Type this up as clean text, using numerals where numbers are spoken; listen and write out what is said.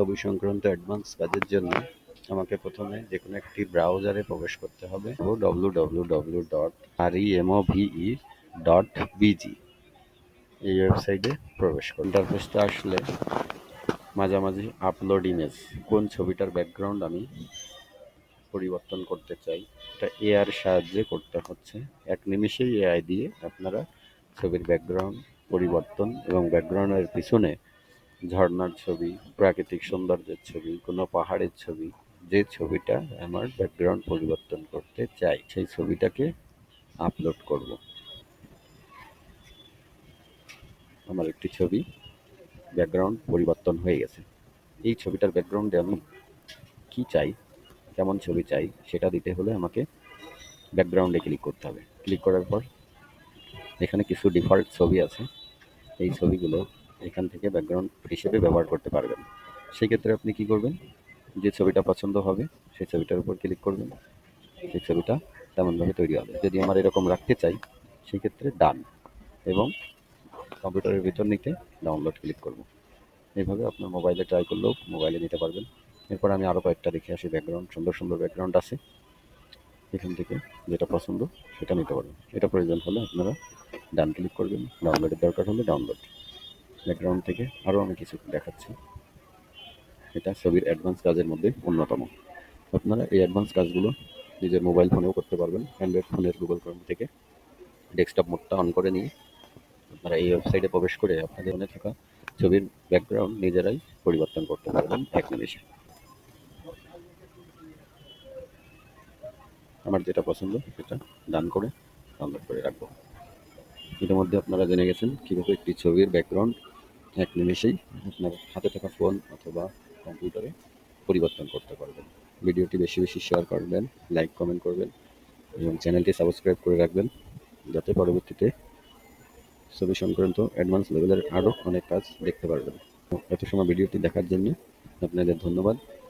ছবি সংক্রান্ত অ্যাডভান্স কাজের জন্য আমাকে প্রথমে যে কোনো একটি ব্রাউজারে প্রবেশ করতে হবে। www.remove.bg এই ওয়েবসাইটে প্রবেশ করুন। ইন্টারফেসটা আসলে মাঝামাঝি আপলোড ইমেজ, কোন ছবিটার ব্যাকগ্রাউন্ড আমি পরিবর্তন করতে চাই এটা এআর সাহায্যে করতে হচ্ছে। এক নিমিষেই এআই দিয়ে আপনারা ছবির ব্যাকগ্রাউন্ড পরিবর্তন এবং ব্যাকগ্রাউন্ডের পিছনে ঝর্ণার ছবি, প্রাকৃতিক সৌন্দর্যের ছবি, কোনো পাহাড়ের ছবি, যে ছবিটা আমার ব্যাকগ্রাউন্ড পরিবর্তন করতে চাই সেই ছবিটাকে আপলোড করব। আমার একটি ছবি ব্যাকগ্রাউন্ড পরিবর্তন হয়ে গেছে। এই ছবিটার ব্যাকগ্রাউন্ডে আমি কি চাই, কেমন ছবি চাই সেটা দিতে হলে আমাকে ব্যাকগ্রাউন্ডে ক্লিক করতে হবে। ক্লিক করার পর এখানে কিছু ডিফল্ট ছবি আছে, এই ছবিগুলো এখান থেকে ব্যাকগ্রাউন্ড হিসেবে ব্যবহার করতে পারবেন। সেই ক্ষেত্রে আপনি কি করবেন, যে ছবিটা পছন্দ হবে সেই ছবিটার উপর ক্লিক করবেন, সেই ছবিটা তেমনভাবে তৈরি হবে। যদি আমার এরকম রাখতে চাই সেই ক্ষেত্রে ডান এবং কম্পিউটারের ভিতর নিতে ডাউনলোড ক্লিক করব। এইভাবে আপনার মোবাইলে ট্রাই করলেও মোবাইলে নিতে পারবেন। এরপর আমি আরও কয়েকটা দেখে আসি ব্যাকগ্রাউন্ড, সুন্দর সুন্দর ব্যাকগ্রাউন্ড আছে, এখান থেকে যেটা পছন্দ সেটা নিতে পারবেন। এটা প্রয়োজন হলে আপনারা ডান ক্লিক করবেন, ডাউনলোডের দরকার হলে ডাউনলোড। ব্যাকগ্রাউন্ড থেকে আরও আমি কিছু দেখাচ্ছি, এটা ছবির অ্যাডভান্স কাজের মধ্যে অন্যতম। আপনারা এই অ্যাডভান্স কাজগুলো নিজের মোবাইল ফোনেও করতে পারবেন। অ্যান্ড্রয়েড ফোনের গুগল ক্রোম থেকে ডেস্কটপ মোডটা অন করে নিয়ে আপনারা এই ওয়েবসাইটে প্রবেশ করে আপনাদের মনে থাকা ছবির ব্যাকগ্রাউন্ড নিজেরাই পরিবর্তন করতে পারবেন এক নিমেষে। আমার যেটা পছন্দ সেটা ডান করে ডাউনলোড করে রাখবো। ইতিমধ্যে আপনারা জেনে গেছেন কীভাবে একটি ছবির ব্যাকগ্রাউন্ড এক নিমেষেই আপনার হাতে থাকা ফোন অথবা কম্পিউটারে পরিবর্তন করতে পারবেন। ভিডিওটি বেশি বেশি শেয়ার করবেন, লাইক কমেন্ট করবেন এবং চ্যানেলটি সাবস্ক্রাইব করে রাখবেন, যাতে পরবর্তীতে ছবি সংক্রান্ত অ্যাডভান্স লেভেলের আরও অনেক কাজ দেখতে পারবেন। এত সময় ভিডিওটি দেখার জন্য আপনাদের ধন্যবাদ।